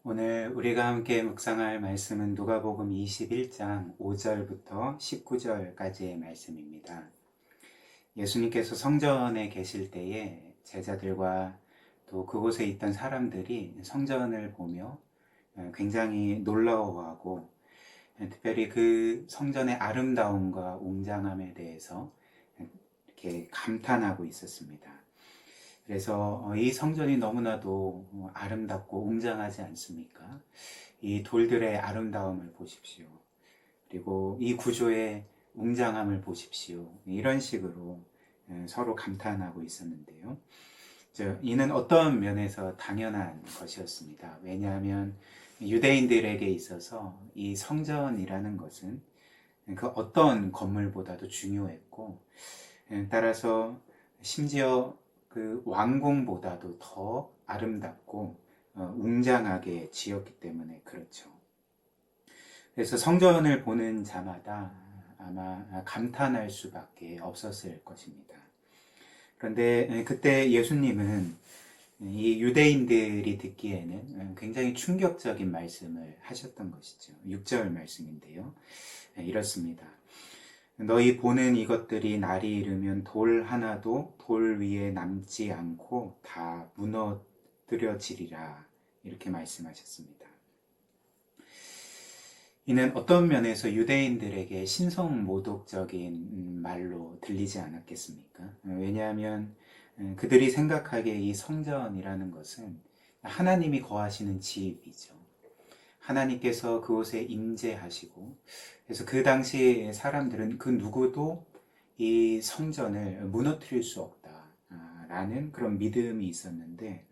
오늘 우리가 함께 묵상할 말씀은 누가복음 21장 5절부터 19절까지의 말씀입니다. 예수님께서 성전에 계실 때에 제자들과 또 그곳에 있던 사람들이 성전을 보며 굉장히 놀라워하고 특별히 그 성전의 아름다움과 웅장함에 대해서 이렇게 감탄하고 있었습니다. 그래서 이 성전이 너무나도 아름답고 웅장하지 않습니까? 이 돌들의 아름다움을 보십시오. 그리고 이 구조의 웅장함을 보십시오. 이런 식으로 서로 감탄하고 있었는데요. 이는 어떤 면에서 당연한 것이었습니다. 왜냐하면 유대인들에게 있어서 이 성전이라는 것은 그 어떤 건물보다도 중요했고, 따라서 심지어 그 왕궁보다도 더 아름답고 웅장하게 지었기 때문에 그렇죠. 그래서 성전을 보는 자마다 아마 감탄할 수밖에 없었을 것입니다. 그런데 그때 예수님은 이 유대인들이 듣기에는 굉장히 충격적인 말씀을 하셨던 것이죠. 6절 말씀인데요. 이렇습니다. 너희 보는 이것들이 날이 이르면 돌 하나도 돌 위에 남지 않고 다 무너뜨려지리라. 이렇게 말씀하셨습니다. 이는 어떤 면에서 유대인들에게 신성모독적인 말로 들리지 않았겠습니까? 왜냐하면 그들이 생각하기에 이 성전이라는 것은 하나님이 거하시는 집이죠. 하나님께서 그곳에 임재하시고, 그래서 그 당시 사람들은 그 누구도 이 성전을 무너뜨릴 수 없다라는 그런 믿음이 있었는데,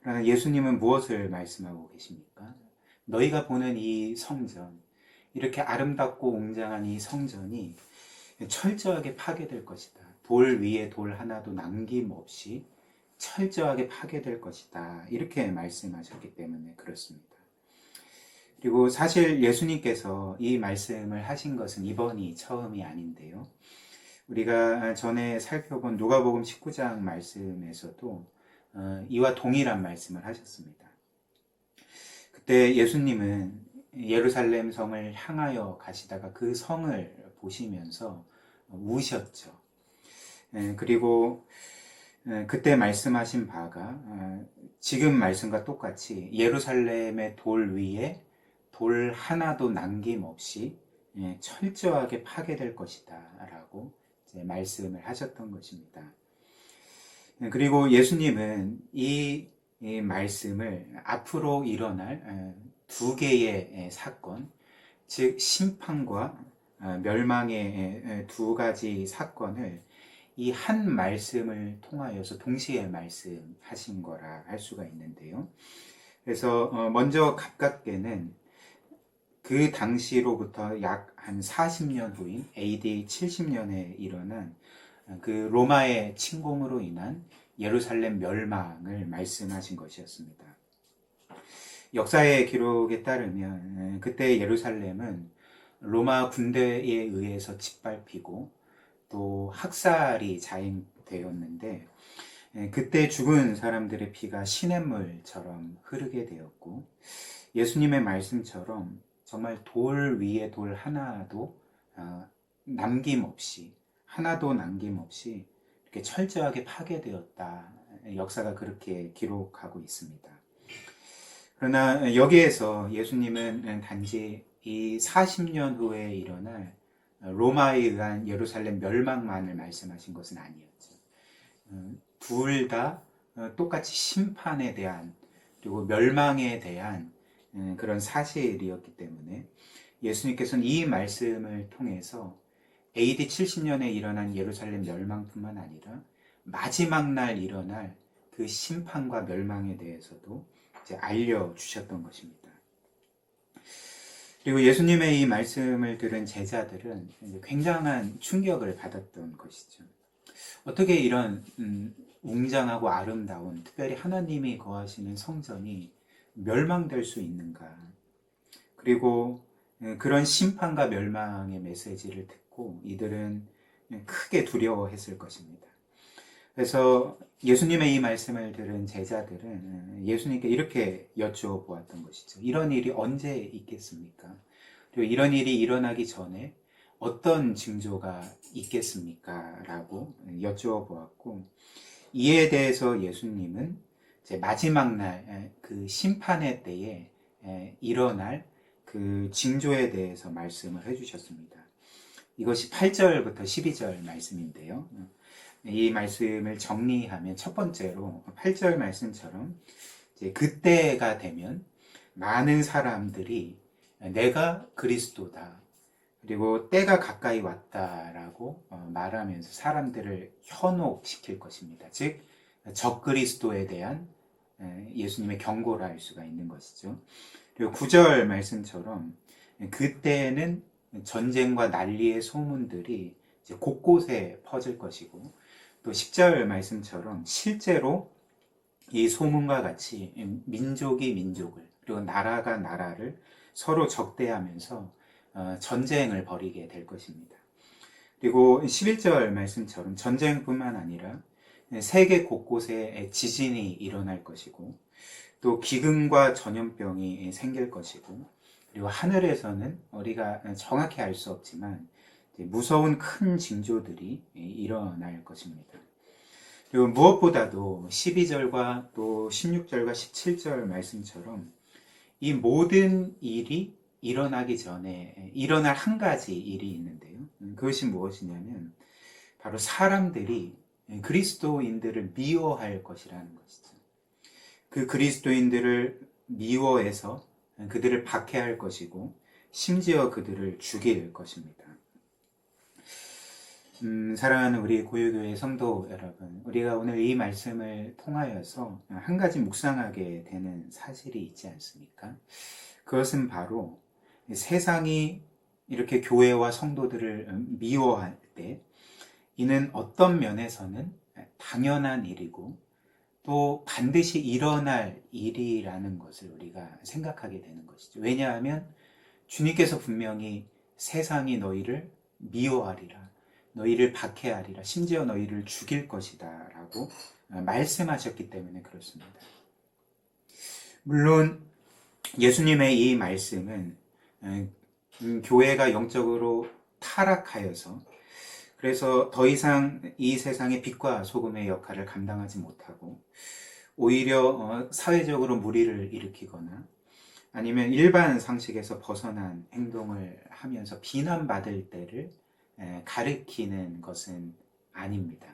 그러나 예수님은 무엇을 말씀하고 계십니까? 너희가 보는 이 성전, 이렇게 아름답고 웅장한 이 성전이 철저하게 파괴될 것이다. 돌 위에 돌 하나도 남김없이 철저하게 파괴될 것이다. 이렇게 말씀하셨기 때문에 그렇습니다. 그리고 사실 예수님께서 이 말씀을 하신 것은 이번이 처음이 아닌데요. 우리가 전에 살펴본 누가복음 19장 말씀에서도 이와 동일한 말씀을 하셨습니다. 그때 예수님은 예루살렘 성을 향하여 가시다가 그 성을 보시면서 우셨죠. 그리고 그때 말씀하신 바가 지금 말씀과 똑같이 예루살렘의 돌 위에 돌 하나도 남김없이 철저하게 파괴될 것이다 라고 말씀을 하셨던 것입니다. 그리고 예수님은 이 말씀을 앞으로 일어날 두 개의 사건, 즉 심판과 멸망의 두 가지 사건을 이 한 말씀을 통하여서 동시에 말씀하신 거라 할 수가 있는데요. 그래서 먼저 가깝게는 그 당시로부터 약 한 40년 후인 AD 70년에 일어난 그 로마의 침공으로 인한 예루살렘 멸망을 말씀하신 것이었습니다. 역사의 기록에 따르면 그때 예루살렘은 로마 군대에 의해서 짓밟히고 또 학살이 자행되었는데, 그때 죽은 사람들의 피가 시냇물처럼 흐르게 되었고, 예수님의 말씀처럼 정말 돌 위에 돌 하나도 남김없이 이렇게 철저하게 파괴되었다. 역사가 그렇게 기록하고 있습니다. 그러나 여기에서 예수님은 단지 이 40년 후에 일어날 로마에 의한 예루살렘 멸망만을 말씀하신 것은 아니었죠. 둘 다 똑같이 심판에 대한 그리고 멸망에 대한 그런 사실이었기 때문에 예수님께서는 이 말씀을 통해서 AD 70년에 일어난 예루살렘 멸망뿐만 아니라 마지막 날 일어날 그 심판과 멸망에 대해서도 이제 알려주셨던 것입니다. 그리고 예수님의 이 말씀을 들은 제자들은 굉장한 충격을 받았던 것이죠. 어떻게 이런 웅장하고 아름다운, 특별히 하나님이 거하시는 성전이 멸망될 수 있는가? 그리고 그런 심판과 멸망의 메시지를 듣고 이들은 크게 두려워했을 것입니다. 그래서 예수님의 이 말씀을 들은 제자들은 예수님께 이렇게 여쭈어보았던 것이죠. 이런 일이 언제 있겠습니까? 그리고 이런 일이 일어나기 전에 어떤 징조가 있겠습니까? 라고 여쭈어보았고, 이에 대해서 예수님은 이제 마지막 날 그 심판의 때에 일어날 그 징조에 대해서 말씀을 해주셨습니다. 이것이 8절부터 12절 말씀인데요. 이 말씀을 정리하면 첫 번째로 8절 말씀처럼 이제 그때가 되면 많은 사람들이 내가 그리스도다, 그리고 때가 가까이 왔다라고 말하면서 사람들을 현혹시킬 것입니다. 즉 적그리스도에 대한 예수님의 경고를 할 수가 있는 것이죠. 그리고 9절 말씀처럼 그때는 전쟁과 난리의 소문들이 이제 곳곳에 퍼질 것이고, 또 10절 말씀처럼 실제로 이 소문과 같이 민족이 민족을, 그리고 나라가 나라를 서로 적대하면서 전쟁을 벌이게 될 것입니다. 그리고 11절 말씀처럼 전쟁뿐만 아니라 세계 곳곳에 지진이 일어날 것이고, 또 기근과 전염병이 생길 것이고, 그리고 하늘에서는 우리가 정확히 알 수 없지만 무서운 큰 징조들이 일어날 것입니다. 그리고 무엇보다도 12절과 또 16절과 17절 말씀처럼 이 모든 일이 일어나기 전에 일어날 한 가지 일이 있는데요. 그것이 무엇이냐면 바로 사람들이 그리스도인들을 미워할 것이라는 것이죠. 그 그리스도인들을 미워해서 그들을 박해할 것이고, 심지어 그들을 죽일 것입니다. 사랑하는 우리 고요교회 성도 여러분, 우리가 오늘 이 말씀을 통하여서 한 가지 묵상하게 되는 사실이 있지 않습니까? 그것은 바로 세상이 이렇게 교회와 성도들을 미워할 때 이는 어떤 면에서는 당연한 일이고 또 반드시 일어날 일이라는 것을 우리가 생각하게 되는 것이죠. 왜냐하면 주님께서 분명히 세상이 너희를 미워하리라, 너희를 박해하리라, 심지어 너희를 죽일 것이다 라고 말씀하셨기 때문에 그렇습니다. 물론 예수님의 이 말씀은 교회가 영적으로 타락하여서 그래서 더 이상 이 세상의 빛과 소금의 역할을 감당하지 못하고 오히려 사회적으로 무리를 일으키거나 아니면 일반 상식에서 벗어난 행동을 하면서 비난받을 때를 가리키는 것은 아닙니다.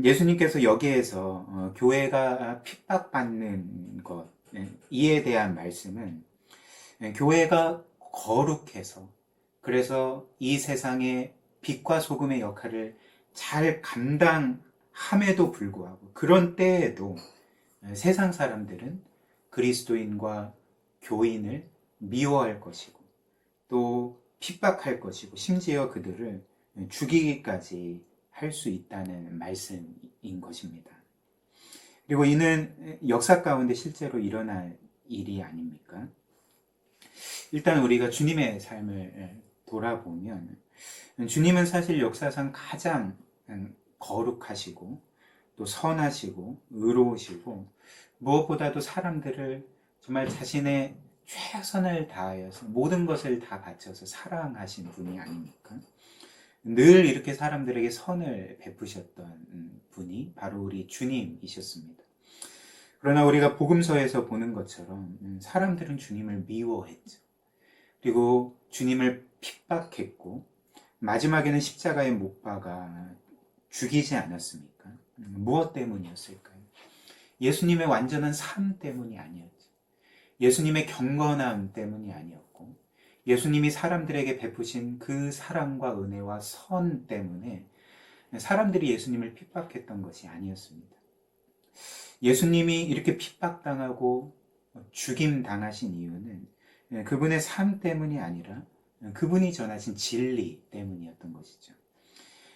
예수님께서 여기에서 교회가 핍박받는 것, 이에 대한 말씀은 교회가 거룩해서 그래서 이 세상의 빛과 소금의 역할을 잘 감당함에도 불구하고 그런 때에도 세상 사람들은 그리스도인과 교인을 미워할 것이고 또 핍박할 것이고 심지어 그들을 죽이기까지 할 수 있다는 말씀인 것입니다. 그리고 이는 역사 가운데 실제로 일어날 일이 아닙니까? 일단 우리가 주님의 삶을 돌아보면 주님은 사실 역사상 가장 거룩하시고 또 선하시고 의로우시고 무엇보다도 사람들을 정말 자신의 최선을 다하여서 모든 것을 다 바쳐서 사랑하신 분이 아닙니까? 늘 이렇게 사람들에게 선을 베푸셨던 분이 바로 우리 주님이셨습니다. 그러나 우리가 복음서에서 보는 것처럼 사람들은 주님을 미워했죠. 그리고 주님을 핍박했고 마지막에는 십자가에 못 박아 죽이지 않았습니까? 무엇 때문이었을까요? 예수님의 완전한 삶 때문이 아니었죠. 예수님의 경건함 때문이 아니었고 예수님이 사람들에게 베푸신 그 사랑과 은혜와 선 때문에 사람들이 예수님을 핍박했던 것이 아니었습니다. 예수님이 이렇게 핍박당하고 죽임당하신 이유는 그분의 삶 때문이 아니라 그분이 전하신 진리 때문이었던 것이죠.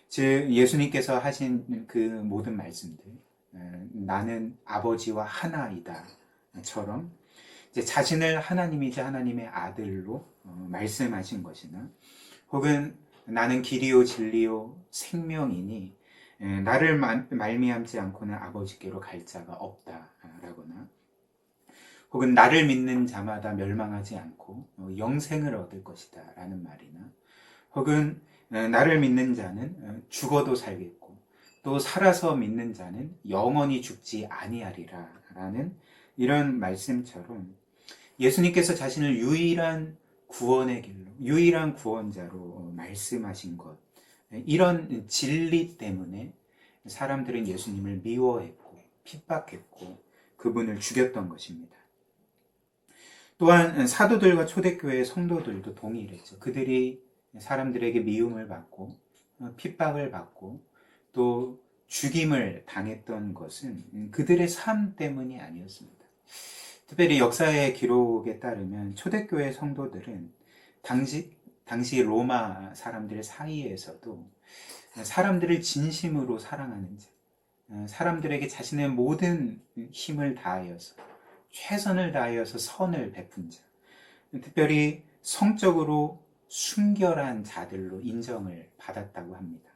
즉 예수님께서 하신 그 모든 말씀들, 나는 아버지와 하나이다 처럼 이제 자신을 하나님이자 하나님의 아들로 말씀하신 것이나 혹은 나는 길이요 진리요 생명이니 나를 말미암지 않고는 아버지께로 갈 자가 없다라거나, 혹은 나를 믿는 자마다 멸망하지 않고 영생을 얻을 것이다 라는 말이나, 혹은 나를 믿는 자는 죽어도 살겠고 또 살아서 믿는 자는 영원히 죽지 아니하리라 라는 이런 말씀처럼, 예수님께서 자신을 유일한 구원의 길로, 유일한 구원자로 말씀하신 것, 이런 진리 때문에 사람들은 예수님을 미워했고 핍박했고 그분을 죽였던 것입니다. 또한 사도들과 초대교회의 성도들도 동일했죠. 그들이 사람들에게 미움을 받고 핍박을 받고 또 죽임을 당했던 것은 그들의 삶 때문이 아니었습니다. 특별히 역사의 기록에 따르면 초대교회 성도들은 당시 로마 사람들 사이에서도 사람들을 진심으로 사랑하는 자, 사람들에게 자신의 모든 힘을 다하여서, 최선을 다하여서 선을 베푼 자, 특별히 성적으로 순결한 자들로 인정을 받았다고 합니다.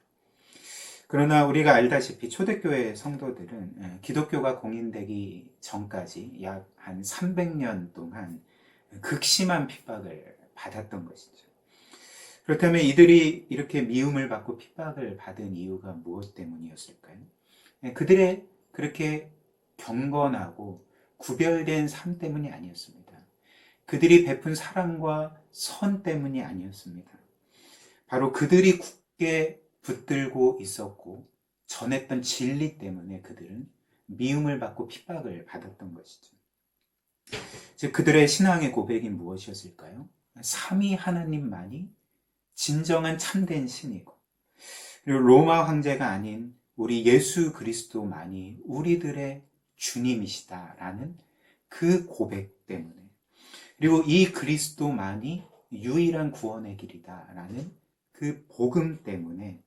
그러나 우리가 알다시피 초대교회 성도들은 기독교가 공인되기 전까지 약 한 300년 동안 극심한 핍박을 받았던 것이죠. 그렇다면 이들이 이렇게 미움을 받고 핍박을 받은 이유가 무엇 때문이었을까요? 그들의 그렇게 경건하고 구별된 삶 때문이 아니었습니다. 그들이 베푼 사랑과 선 때문이 아니었습니다. 바로 그들이 굳게 붙들고 있었고 전했던 진리 때문에 그들은 미움을 받고 핍박을 받았던 것이죠. 즉 그들의 신앙의 고백이 무엇이었을까요? 삼위 하나님만이 진정한 참된 신이고, 그리고 로마 황제가 아닌 우리 예수 그리스도만이 우리들의 주님이시다라는 그 고백 때문에, 그리고 이 그리스도만이 유일한 구원의 길이다라는 그 복음 때문에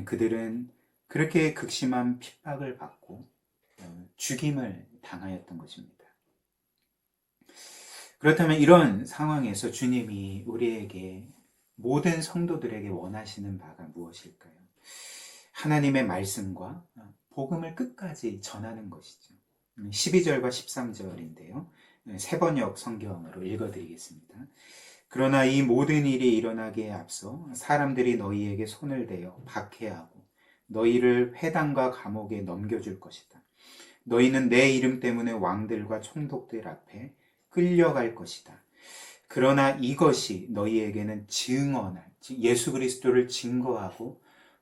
그들은 그렇게 극심한 핍박을 받고 죽임을 당하였던 것입니다. 그렇다면 이런 상황에서 주님이 우리에게, 모든 성도들에게 원하시는 바가 무엇일까요? 하나님의 말씀과 복음을 끝까지 전하는 것이죠. 12절과 13절인데요. 세번역 성경으로 읽어드리겠습니다. 그러나 이 모든 일이 일어나기에 앞서 사람들이 너희에게 손을 대어 박해하고 너희를 회당과 감옥에 넘겨줄 것이다. 너희는 내 이름 때문에 왕들과 총독들 앞에 끌려갈 것이다. 그러나 이것이 너희에게는 증언할, 예수 그리스도를 증거하고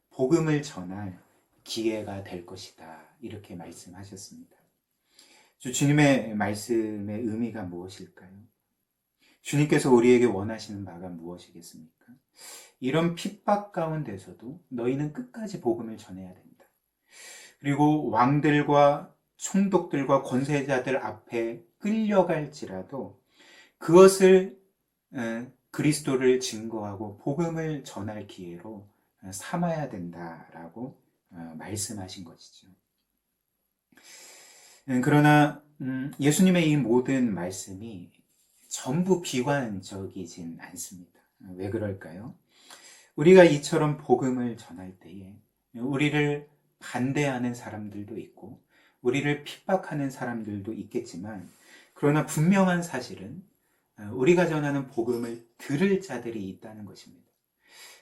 복음을 전할 기회가 될 것이다. 이렇게 말씀하셨습니다. 주님의 말씀의 의미가 무엇일까요? 주님께서 우리에게 원하시는 바가 무엇이겠습니까? 이런 핍박 가운데서도 너희는 끝까지 복음을 전해야 된다. 그리고 왕들과 총독들과 권세자들 앞에 끌려갈지라도 그것을 그리스도를 증거하고 복음을 전할 기회로 삼아야 된다라고 말씀하신 것이죠. 그러나 예수님의 이 모든 말씀이 전부 비관적이진 않습니다. 왜 그럴까요? 우리가 이처럼 복음을 전할 때에 우리를 반대하는 사람들도 있고 우리를 핍박하는 사람들도 있겠지만, 그러나 분명한 사실은 우리가 전하는 복음을 들을 자들이 있다는 것입니다.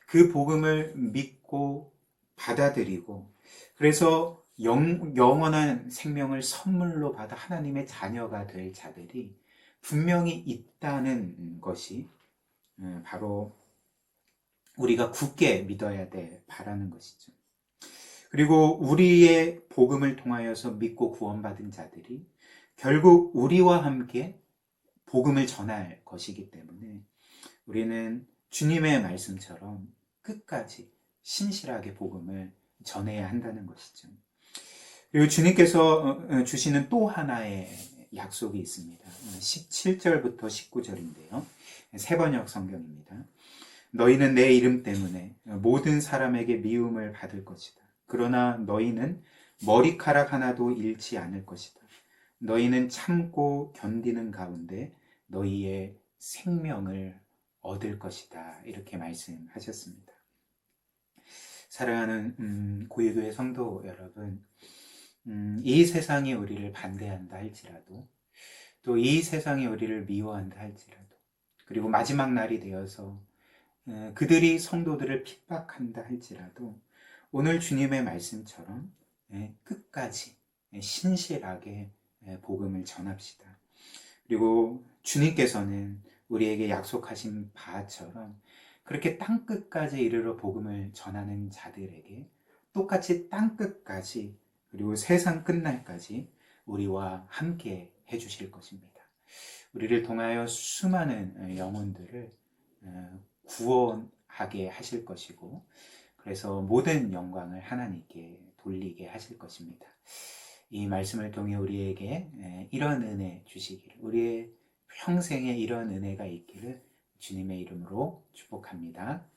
그 복음을 믿고 받아들이고, 그래서 영원한 생명을 선물로 받아 하나님의 자녀가 될 자들이 분명히 있다는 것이 바로 우리가 굳게 믿어야 돼 바라는 것이죠. 그리고 우리의 복음을 통하여서 믿고 구원받은 자들이 결국 우리와 함께 복음을 전할 것이기 때문에 우리는 주님의 말씀처럼 끝까지 신실하게 복음을 전해야 한다는 것이죠. 그리고 주님께서 주시는 또 하나의 약속이 있습니다. 17절부터 19절인데요. 세번역 성경입니다. 너희는 내 이름 때문에 모든 사람에게 미움을 받을 것이다. 그러나 너희는 머리카락 하나도 잃지 않을 것이다. 너희는 참고 견디는 가운데 너희의 생명을 얻을 것이다. 이렇게 말씀하셨습니다. 사랑하는 고유교회 성도 여러분, 이 세상이 우리를 반대한다 할지라도, 또 이 세상이 우리를 미워한다 할지라도, 그리고 마지막 날이 되어서 그들이 성도들을 핍박한다 할지라도, 오늘 주님의 말씀처럼 끝까지 신실하게 복음을 전합시다. 그리고 주님께서는 우리에게 약속하신 바처럼 그렇게 땅끝까지 이르러 복음을 전하는 자들에게 똑같이 땅끝까지, 그리고 세상 끝날까지 우리와 함께 해주실 것입니다. 우리를 통하여 수많은 영혼들을 구원하게 하실 것이고, 그래서 모든 영광을 하나님께 돌리게 하실 것입니다. 이 말씀을 통해 우리에게 이런 은혜 주시기를, 우리의 평생에 이런 은혜가 있기를 주님의 이름으로 축복합니다.